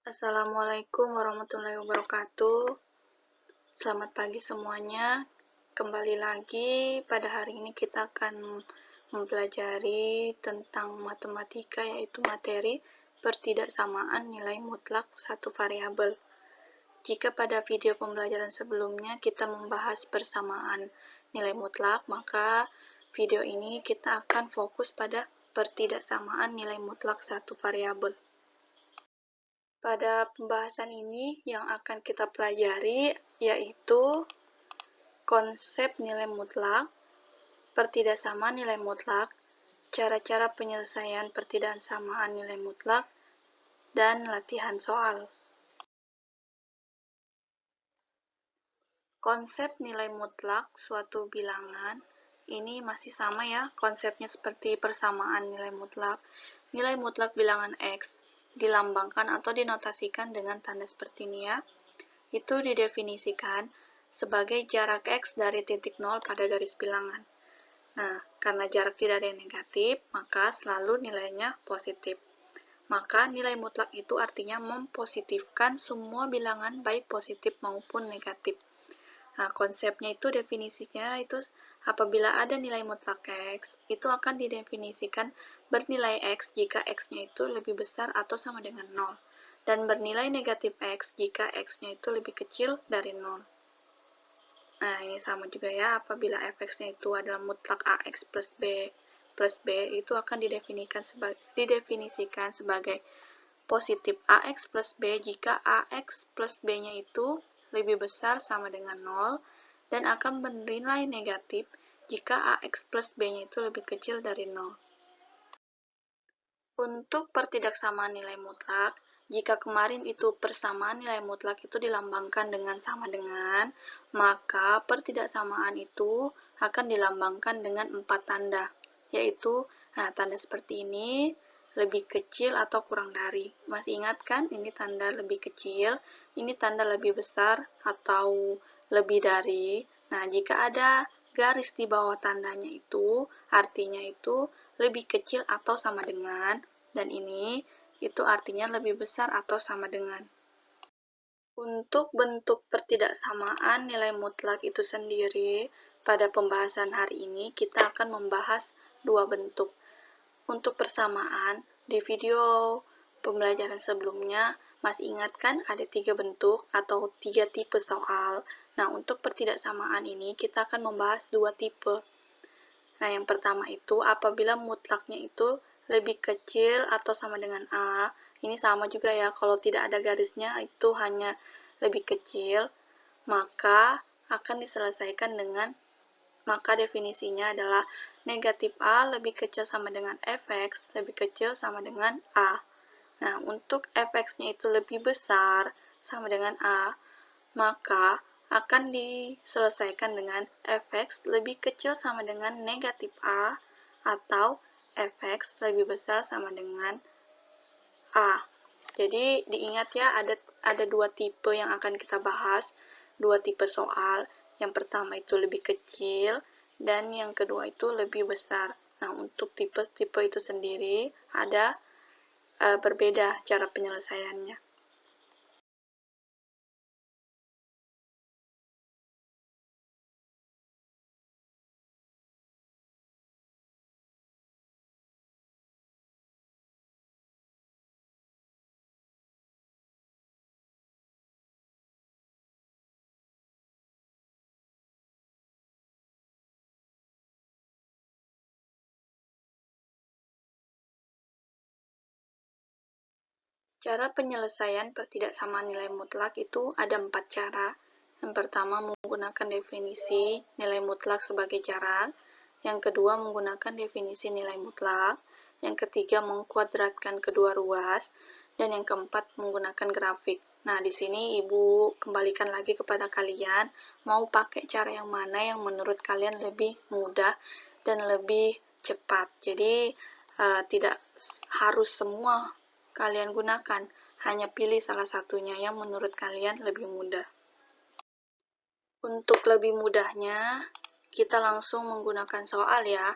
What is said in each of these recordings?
Assalamualaikum warahmatullahi wabarakatuh. Selamat pagi semuanya. Kembali lagi pada hari ini kita akan mempelajari tentang matematika, yaitu materi pertidaksamaan nilai mutlak satu variabel. Jika pada video pembelajaran sebelumnya kita membahas persamaan nilai mutlak, maka video ini kita akan fokus pada pertidaksamaan nilai mutlak satu variabel. Pada pembahasan ini yang akan kita pelajari yaitu konsep nilai mutlak, pertidaksamaan nilai mutlak, cara-cara penyelesaian pertidaksamaan nilai mutlak, dan latihan soal. Konsep nilai mutlak suatu bilangan ini masih sama ya, konsepnya seperti persamaan nilai mutlak. Nilai mutlak bilangan X dilambangkan atau dinotasikan dengan tanda seperti ini ya. Itu didefinisikan sebagai jarak X dari titik 0 pada garis bilangan. Nah, karena jarak tidak ada yang negatif, maka selalu nilainya positif. Maka nilai mutlak itu artinya mempositifkan semua bilangan baik positif maupun negatif. Nah, konsepnya itu definisinya itu apabila ada nilai mutlak X, itu akan didefinisikan bernilai X jika X-nya itu lebih besar atau sama dengan 0. Dan bernilai negatif X jika X-nya itu lebih kecil dari 0. Nah, ini sama juga ya, apabila fx-nya itu adalah mutlak AX plus B itu akan didefinisikan sebagai positif AX plus B jika AX plus B-nya itu lebih besar sama dengan 0 dan akan bernilai negatif jika AX plus B-nya itu lebih kecil dari 0. Untuk pertidaksamaan nilai mutlak, jika kemarin itu persamaan nilai mutlak itu dilambangkan dengan sama dengan, maka pertidaksamaan itu akan dilambangkan dengan 4 tanda, yaitu tanda seperti ini, lebih kecil atau kurang dari. Masih ingat kan? Ini tanda lebih kecil, ini tanda lebih besar atau lebih dari. Nah, jika ada garis di bawah tandanya itu, artinya itu lebih kecil atau sama dengan, dan ini itu artinya lebih besar atau sama dengan. Untuk bentuk pertidaksamaan nilai mutlak itu sendiri, pada pembahasan hari ini kita akan membahas dua bentuk. Untuk persamaan, di video pembelajaran sebelumnya, masih ingat kan ada 3 bentuk atau 3 tipe soal. Nah, untuk pertidaksamaan ini kita akan membahas 2 tipe. Nah, yang pertama itu apabila mutlaknya itu lebih kecil atau sama dengan A, ini sama juga ya, kalau tidak ada garisnya itu hanya lebih kecil, maka akan diselesaikan dengan, maka definisinya adalah negatif A lebih kecil sama dengan fx lebih kecil sama dengan A. Nah, untuk fx-nya itu lebih besar sama dengan A, maka akan diselesaikan dengan fx lebih kecil sama dengan negatif A atau fx lebih besar sama dengan A. Jadi diingat ya, ada 2 tipe yang akan kita bahas, 2 tipe soal. Yang pertama itu lebih kecil dan yang kedua itu lebih besar. Nah, untuk tipe-tipe itu sendiri ada berbeda cara penyelesaiannya. Cara penyelesaian pertidaksamaan nilai mutlak itu ada 4 cara. Yang pertama menggunakan definisi nilai mutlak sebagai jarak. Yang kedua menggunakan definisi nilai mutlak. Yang ketiga mengkuadratkan kedua ruas. Dan yang keempat menggunakan grafik. Nah, di sini Ibu kembalikan lagi kepada kalian, mau pakai cara yang mana yang menurut kalian lebih mudah dan lebih cepat. Jadi, tidak harus semua kalian gunakan, hanya pilih salah satunya yang menurut kalian lebih mudah. Untuk lebih mudahnya, kita langsung menggunakan soal ya.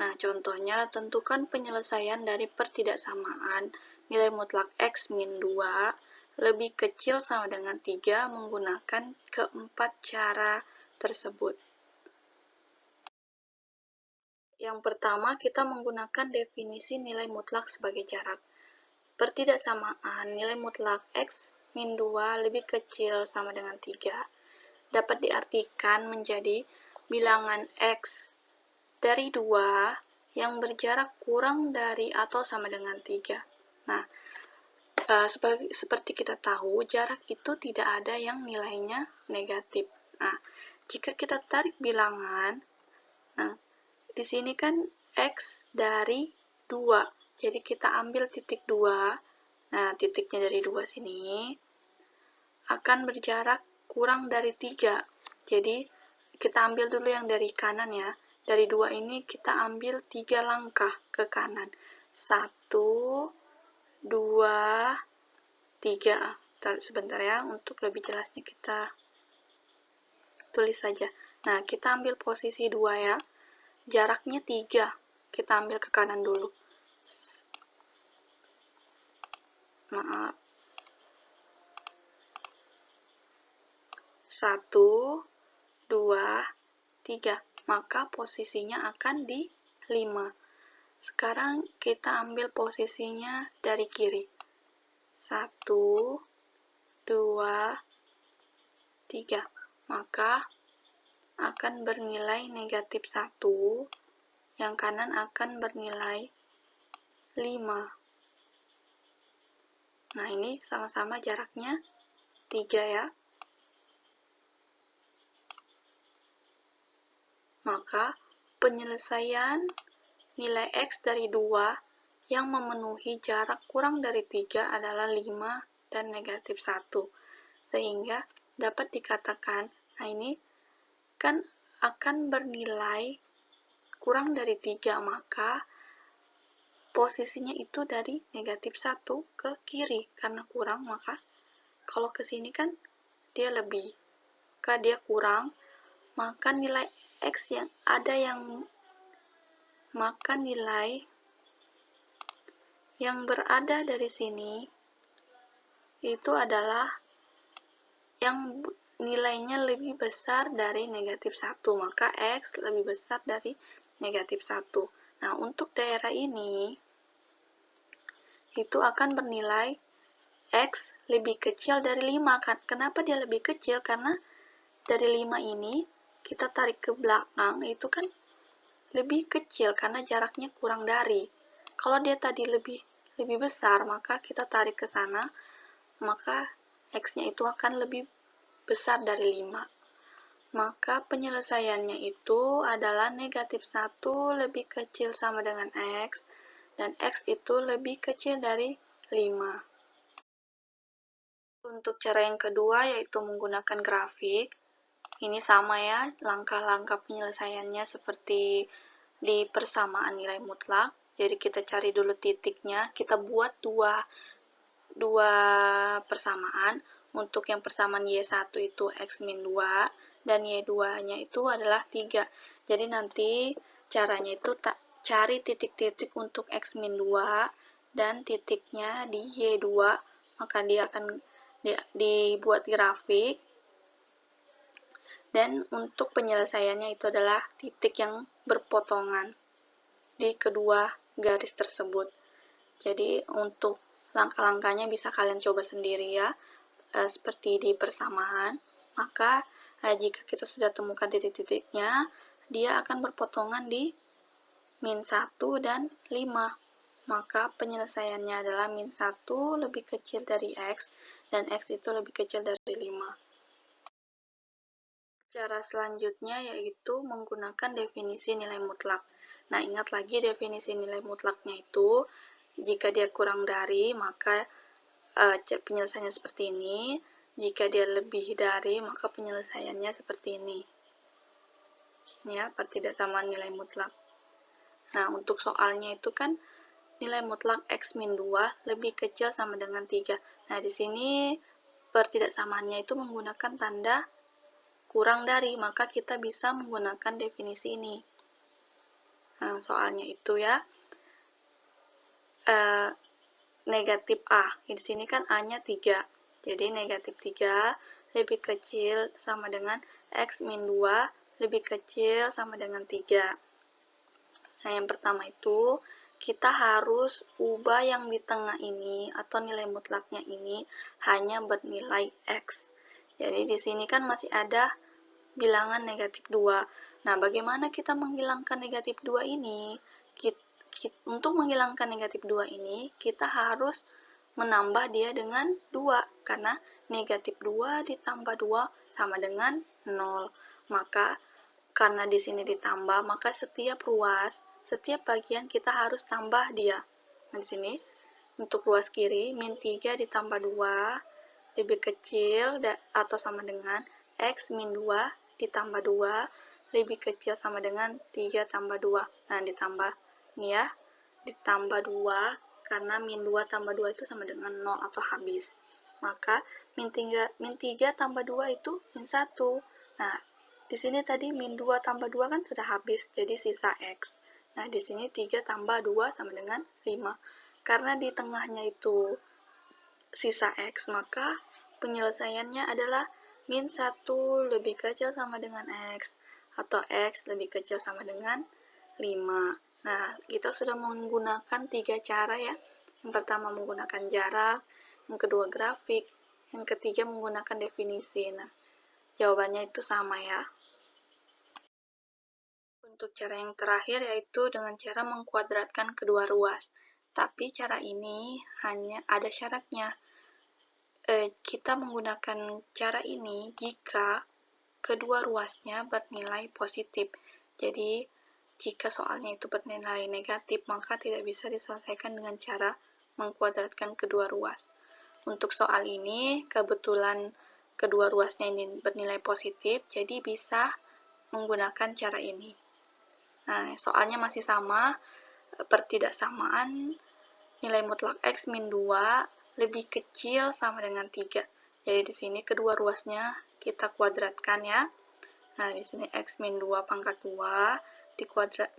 Nah, contohnya tentukan penyelesaian dari pertidaksamaan nilai mutlak X min 2 lebih kecil sama dengan 3 menggunakan keempat cara tersebut. Yang pertama, kita menggunakan definisi nilai mutlak sebagai jarak. Pertidaksamaan nilai mutlak X min 2 lebih kecil sama dengan 3 dapat diartikan menjadi bilangan X dari 2 yang berjarak kurang dari atau sama dengan 3. Nah, seperti kita tahu, jarak itu tidak ada yang nilainya negatif. Nah, jika kita tarik bilangan, nah, di sini kan X dari 2. Jadi kita ambil titik 2. Nah, titiknya dari 2 sini akan berjarak kurang dari 3. Jadi, kita ambil dulu yang dari kanan ya. Dari 2 ini kita ambil 3 langkah ke kanan. 1, 2, 3. Sebentar ya, untuk lebih jelasnya kita tulis saja. Nah, kita ambil posisi 2 ya. Jaraknya 3. Kita ambil ke kanan dulu. Maaf. 1, 2, 3. Maka posisinya akan di 5. Sekarang kita ambil posisinya dari kiri. 1, 2, 3. Maka akan bernilai negatif 1, yang kanan akan bernilai 5. Nah, ini sama-sama jaraknya 3 ya. Maka penyelesaian nilai X dari 2 yang memenuhi jarak kurang dari 3 adalah 5 dan negatif 1. Sehingga dapat dikatakan, nah ini kan akan bernilai kurang dari 3, maka posisinya itu dari negatif 1 ke kiri. Karena kurang, maka kalau ke sini kan dia lebih. Maka dia kurang, maka nilai X yang ada maka nilai yang berada dari sini itu adalah yang nilainya lebih besar dari negatif 1, maka X lebih besar dari negatif 1. Nah, untuk daerah ini itu akan bernilai X lebih kecil dari 5. Kenapa dia lebih kecil? Karena dari 5 ini kita tarik ke belakang itu kan lebih kecil karena jaraknya kurang dari. Kalau dia tadi lebih besar, maka kita tarik ke sana, maka X-nya itu akan lebih besar dari 5. Maka penyelesaiannya itu adalah negatif 1 lebih kecil sama dengan X, dan X itu lebih kecil dari 5. Untuk cara yang kedua, yaitu menggunakan grafik. Ini sama ya, langkah-langkah penyelesaiannya seperti di persamaan nilai mutlak. Jadi kita cari dulu titiknya, kita buat dua persamaan. Untuk yang persamaan Y1 itu X min 2, dan Y2-nya itu adalah 3. Jadi nanti caranya itu cari titik-titik untuk X min 2, dan titiknya di Y2, maka dia akan dibuat grafik. Dan untuk penyelesaiannya itu adalah titik yang berpotongan di kedua garis tersebut. Jadi untuk langkah-langkahnya bisa kalian coba sendiri ya, seperti di persamaan. Maka jika kita sudah temukan titik-titiknya, dia akan berpotongan di min 1 dan 5. Maka penyelesaiannya adalah min 1 lebih kecil dari X, dan X itu lebih kecil dari 5. Cara selanjutnya yaitu menggunakan definisi nilai mutlak. Nah, ingat lagi definisi nilai mutlaknya itu, jika dia kurang dari, maka penyelesaiannya seperti ini. Jika dia lebih dari, maka penyelesaiannya seperti ini. Ya, pertidaksamaan nilai mutlak. Nah, untuk soalnya itu kan nilai mutlak X min 2 lebih kecil sama dengan 3. Nah, di sini pertidaksamaannya itu menggunakan tanda kurang dari, maka kita bisa menggunakan definisi ini. Nah, soalnya itu ya, negatif A. Di sini kan A-nya 3. Jadi negatif 3 lebih kecil sama dengan X min 2 lebih kecil sama dengan 3. Nah, yang pertama itu kita harus ubah yang di tengah ini atau nilai mutlaknya ini hanya bernilai X. Jadi di sini kan masih ada bilangan negatif 2. Nah, bagaimana kita menghilangkan negatif 2 ini? Untuk menghilangkan negatif 2 ini, kita harus menambah dia dengan 2, karena negatif 2 ditambah 2 sama dengan 0. Maka, karena di sini ditambah, maka setiap bagian kita harus tambah dia. Nah, di sini, untuk ruas kiri, min 3 ditambah 2 lebih kecil atau sama dengan X min 2 ditambah 2 lebih kecil sama dengan 3 tambah 2. Nah, ditambah nih ya, ditambah 2 karena min 2 tambah 2 itu sama dengan 0 atau habis. Maka min 3 tambah 2 itu min 1. Nah, di sini tadi min 2 tambah 2 kan sudah habis, jadi sisa X. Nah, di sini 3 tambah 2 sama dengan 5. Karena di tengahnya itu sisa X, maka penyelesaiannya adalah min 1 lebih kecil sama dengan X, atau X lebih kecil sama dengan 5. Nah, kita sudah menggunakan 3 cara ya. Yang pertama menggunakan jarak, yang kedua grafik, yang ketiga menggunakan definisi. Nah, jawabannya itu sama ya. Untuk cara yang terakhir yaitu dengan cara mengkuadratkan kedua ruas. Tapi cara ini hanya ada syaratnya. Kita menggunakan cara ini jika kedua ruasnya bernilai positif. Jadi, jika soalnya itu bernilai negatif, maka tidak bisa diselesaikan dengan cara mengkuadratkan kedua ruas. Untuk soal ini, kebetulan kedua ruasnya ini bernilai positif, jadi bisa menggunakan cara ini. Nah, soalnya masih sama, pertidaksamaan nilai mutlak X min 2 lebih kecil sama dengan 3. Jadi di sini kedua ruasnya kita kuadratkan ya. Nah, di sini X min 2 pangkat 2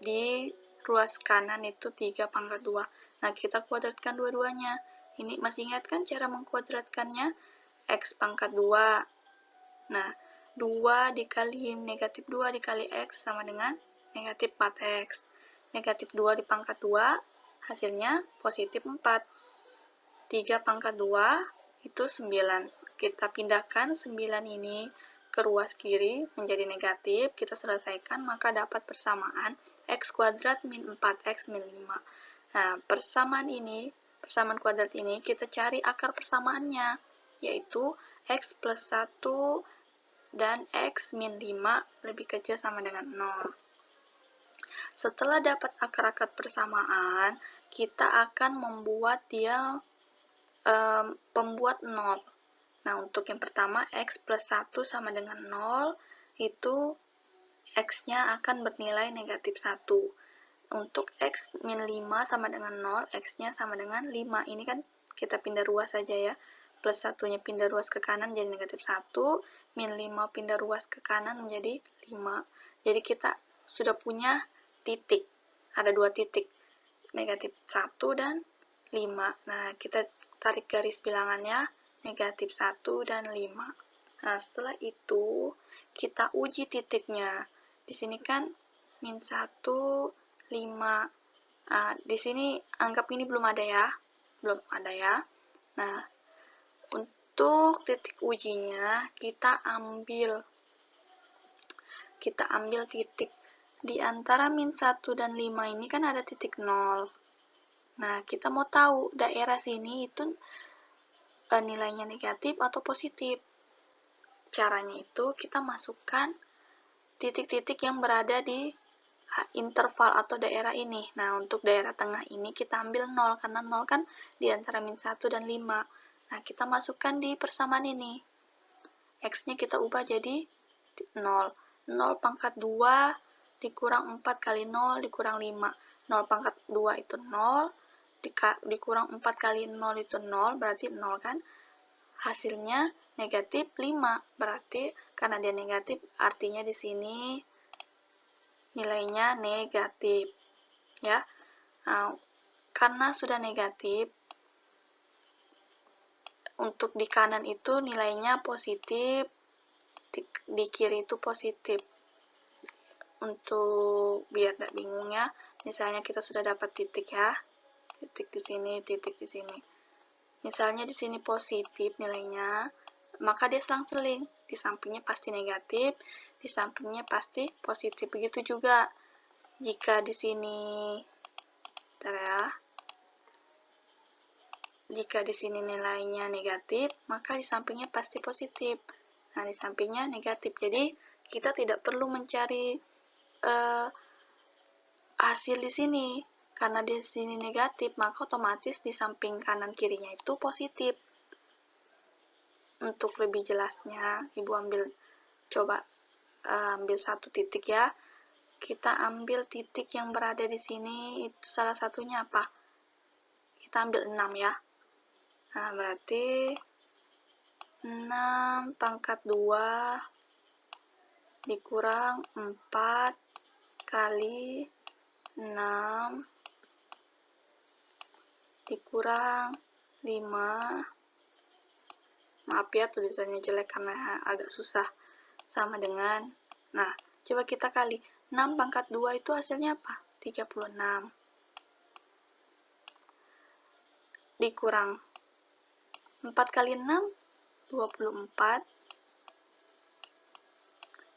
di ruas kanan itu 3 pangkat 2. Nah, kita kuadratkan dua-duanya. Ini masih ingat kan cara mengkuadratkannya? X pangkat 2. Nah, 2 dikali negatif 2 dikali X sama dengan negatif 4X. Negatif 2 di pangkat 2, hasilnya positif 4. 3 pangkat 2 itu 9. Kita pindahkan 9 ini ke ruas kiri menjadi negatif, kita selesaikan, maka dapat persamaan X kuadrat min 4X min 5. Nah, persamaan kuadrat ini, kita cari akar persamaannya, yaitu X plus 1 dan X min 5 lebih kecil sama dengan 0. Setelah dapat akar-akar persamaan, kita akan membuat dia pembuat 0. Nah, untuk yang pertama, X plus 1 sama dengan 0, itu X-nya akan bernilai negatif 1. Untuk X min 5 sama dengan 0, X-nya sama dengan 5. Ini kan kita pindah ruas saja ya. Plus 1-nya pindah ruas ke kanan jadi negatif 1, min 5 pindah ruas ke kanan menjadi 5. Jadi kita sudah punya titik. Ada 2 titik, negatif 1 dan 5. Nah, kita tarik garis bilangannya, negatif 1 dan 5. Nah, setelah itu, kita uji titiknya. Di sini kan, min 1, 5. Nah, di sini anggap ini belum ada ya. Belum ada ya. Nah, untuk titik ujinya, kita ambil titik. Di antara min 1 dan 5 ini kan ada titik 0. Nah, kita mau tahu daerah sini itu nilainya negatif atau positif. Caranya itu kita masukkan titik-titik yang berada di interval atau daerah ini. Nah, untuk daerah tengah ini kita ambil 0, karena 0 kan di antara min 1 dan 5. Nah, kita masukkan di persamaan ini. X-nya kita ubah jadi 0. 0 pangkat 2 dikurang 4 kali 0 dikurang 5. 0 pangkat 2 itu 0, dikurang 4 kali 0 itu 0, berarti 0 kan? Hasilnya negatif 5. Berarti karena dia negatif, artinya di sini nilainya negatif. Ya. Nah, karena sudah negatif, Untuk di kanan itu nilainya positif, di kiri itu positif. Untuk biar tidak bingung ya, misalnya kita sudah dapat titik ya, titik di sini, titik di sini. Misalnya di sini positif nilainya, maka dia selang-seling, di sampingnya pasti negatif, di sampingnya pasti positif. Begitu juga jika di sini, bentar ya, jika di sini nilainya negatif, maka di sampingnya pasti positif. Nah, di sampingnya negatif. Jadi, kita tidak perlu mencari hasil di sini. Karena di sini negatif, maka otomatis di samping kanan kirinya itu positif. Untuk lebih jelasnya, Ibu coba ambil satu titik ya. Kita ambil titik yang berada di sini, itu salah satunya apa? Kita ambil 6 ya. Nah, berarti 6 pangkat 2 dikurang 4 kali 6 dikurang 5. Maaf ya tulisannya jelek karena agak susah. Sama dengan, nah coba kita kali 6 pangkat 2 itu hasilnya apa? 36 dikurang 4 kali 6 24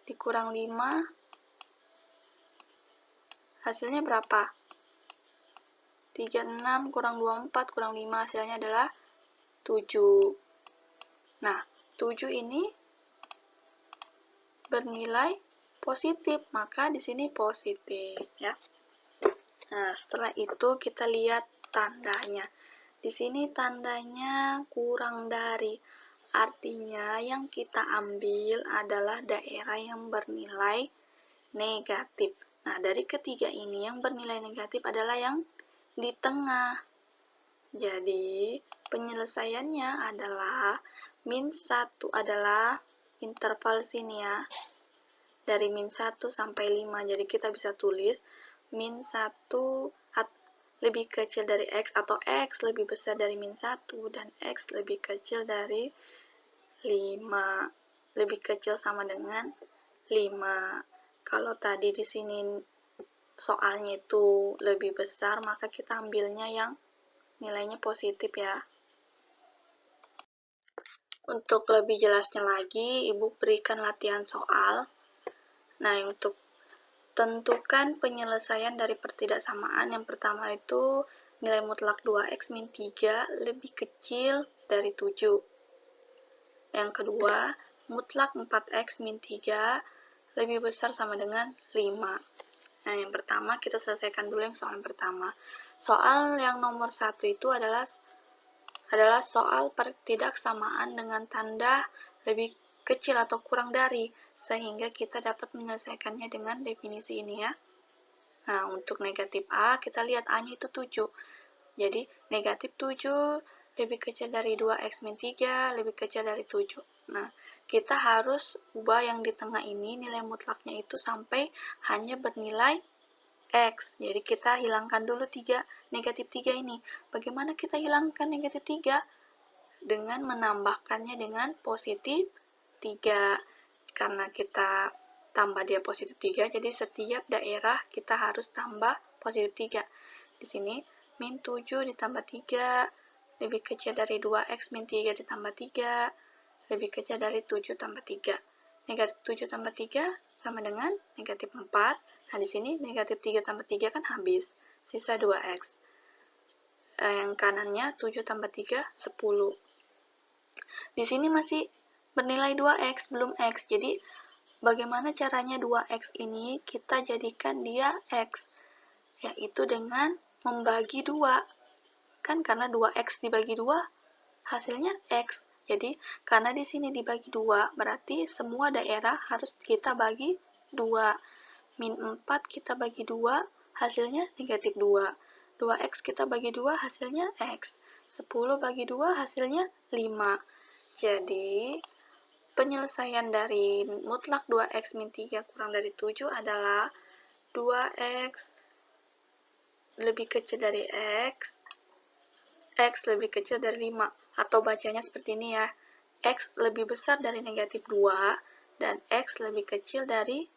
dikurang 5 hasilnya berapa? 36 kurang 24 kurang 5 hasilnya adalah 7. Nah, 7 ini bernilai positif, maka di sini positif ya. Nah, setelah itu kita lihat tandanya. Di sini tandanya kurang dari. Artinya yang kita ambil adalah daerah yang bernilai negatif. Nah, dari ketiga ini yang bernilai negatif adalah yang di tengah. Jadi, penyelesaiannya adalah -1 adalah interval sini ya. Dari -1 sampai 5. Jadi, kita bisa tulis -1 lebih kecil dari X atau X lebih besar dari -1 dan X lebih kecil dari 5. Lebih kecil sama dengan 5. Kalau tadi di sini soalnya itu lebih besar, maka kita ambilnya yang nilainya positif ya. Untuk lebih jelasnya lagi, Ibu berikan latihan soal. Nah, untuk tentukan penyelesaian dari pertidaksamaan. Yang pertama itu nilai mutlak 2x min 3 lebih kecil dari 7. Yang kedua, mutlak 4x min 3 lebih besar sama dengan 5. Nah, yang pertama kita selesaikan dulu yang soal yang pertama. Soal yang nomor 1 itu adalah soal pertidaksamaan dengan tanda lebih kecil atau kurang dari, sehingga kita dapat menyelesaikannya dengan definisi ini ya. Nah, untuk negatif A, kita lihat A-nya itu 7. Jadi, negatif 7 lebih kecil dari 2x min 3 lebih kecil dari 7. Nah, kita harus ubah yang di tengah ini, nilai mutlaknya itu sampai hanya bernilai X. Jadi, kita hilangkan dulu negatif 3 ini. Bagaimana kita hilangkan negatif 3? Dengan menambahkannya dengan positif 3. Karena kita tambah dia positif 3, jadi setiap daerah kita harus tambah positif 3. Di sini, min 7 ditambah 3, lebih kecil dari 2x min 3 ditambah 3, lebih kecil dari 7 tambah 3. Negatif 7 tambah 3 sama dengan negatif 4. Nah, di sini negatif 3 tambah 3 kan habis, sisa 2x. Yang kanannya 7 tambah 3, 10. Di sini masih bernilai 2x, belum x. Jadi, bagaimana caranya 2x ini kita jadikan dia x? Yaitu dengan membagi 2. Kan karena 2x dibagi 2, hasilnya x. Jadi, karena di sini dibagi 2, berarti semua daerah harus kita bagi 2. Min 4 kita bagi 2, hasilnya negatif 2. 2x kita bagi 2, hasilnya x. 10 bagi 2, hasilnya 5. Jadi, penyelesaian dari mutlak 2x min 3 kurang dari 7 adalah 2x lebih kecil dari x lebih kecil dari 5. atau bacanya seperti ini ya, X lebih besar dari negatif 2 dan X lebih kecil dari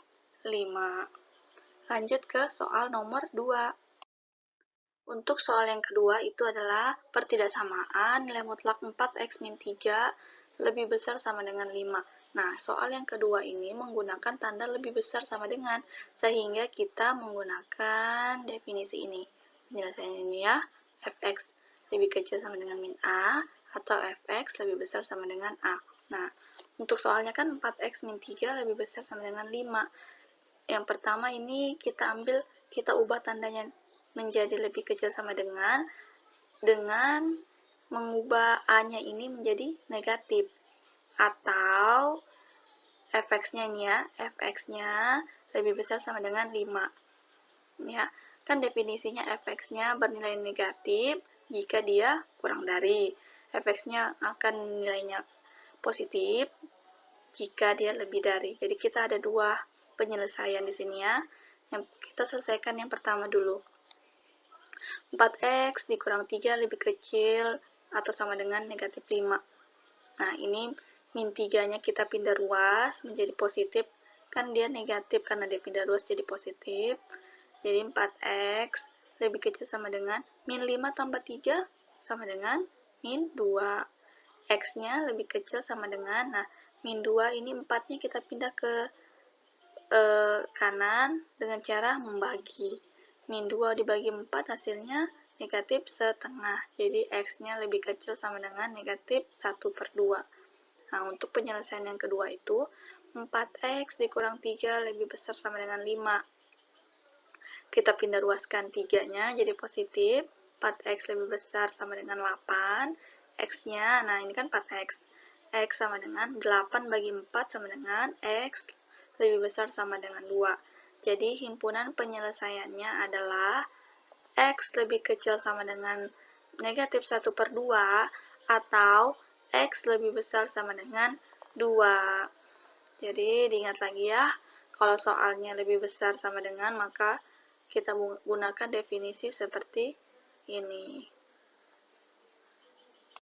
5. Lanjut ke soal nomor 2. Untuk soal yang kedua itu adalah pertidaksamaan nilai mutlak 4x min 3 lebih besar sama dengan 5. Nah, soal yang kedua ini menggunakan tanda lebih besar sama dengan, sehingga kita menggunakan definisi ini. Penjelasan ini ya, fx lebih kecil sama dengan min a, atau fx lebih besar sama dengan a. Nah, untuk soalnya kan 4x min 3 lebih besar sama dengan 5. Yang pertama ini kita ubah tandanya menjadi lebih kecil sama dengan mengubah A-nya ini menjadi negatif. Atau fx-nya ini ya, fx-nya lebih besar sama dengan 5. Ya, kan definisinya fx-nya bernilai negatif jika dia kurang dari. Fx-nya akan nilainya positif jika dia lebih dari. Jadi kita ada dua penyelesaian di sini ya. Yang kita selesaikan yang pertama dulu. 4x dikurang 3 lebih kecil atau sama dengan negatif 5. Nah, ini min 3-nya kita pindah ruas menjadi positif. Kan dia negatif karena dia pindah ruas jadi positif. Jadi 4x lebih kecil sama dengan min 5 tambah 3 sama dengan min 2. X-nya lebih kecil sama dengan, nah, min 2 ini 4-nya kita pindah ke kanan dengan cara membagi. Min 2 dibagi 4 hasilnya negatif setengah. Jadi X-nya lebih kecil sama dengan negatif 1/2. Nah, untuk penyelesaian yang kedua itu, 4X dikurang 3 lebih besar sama dengan 5. Kita pindah ruaskan 3-nya jadi positif. 4X lebih besar sama dengan 8. X-nya, nah ini kan 4X. X sama dengan 8 bagi 4 sama dengan X lebih besar sama dengan 2. Jadi himpunan penyelesaiannya adalah X lebih kecil sama dengan negatif 1/2 atau X lebih besar sama dengan 2. Jadi diingat lagi ya, kalau soalnya lebih besar sama dengan maka kita gunakan definisi seperti ini.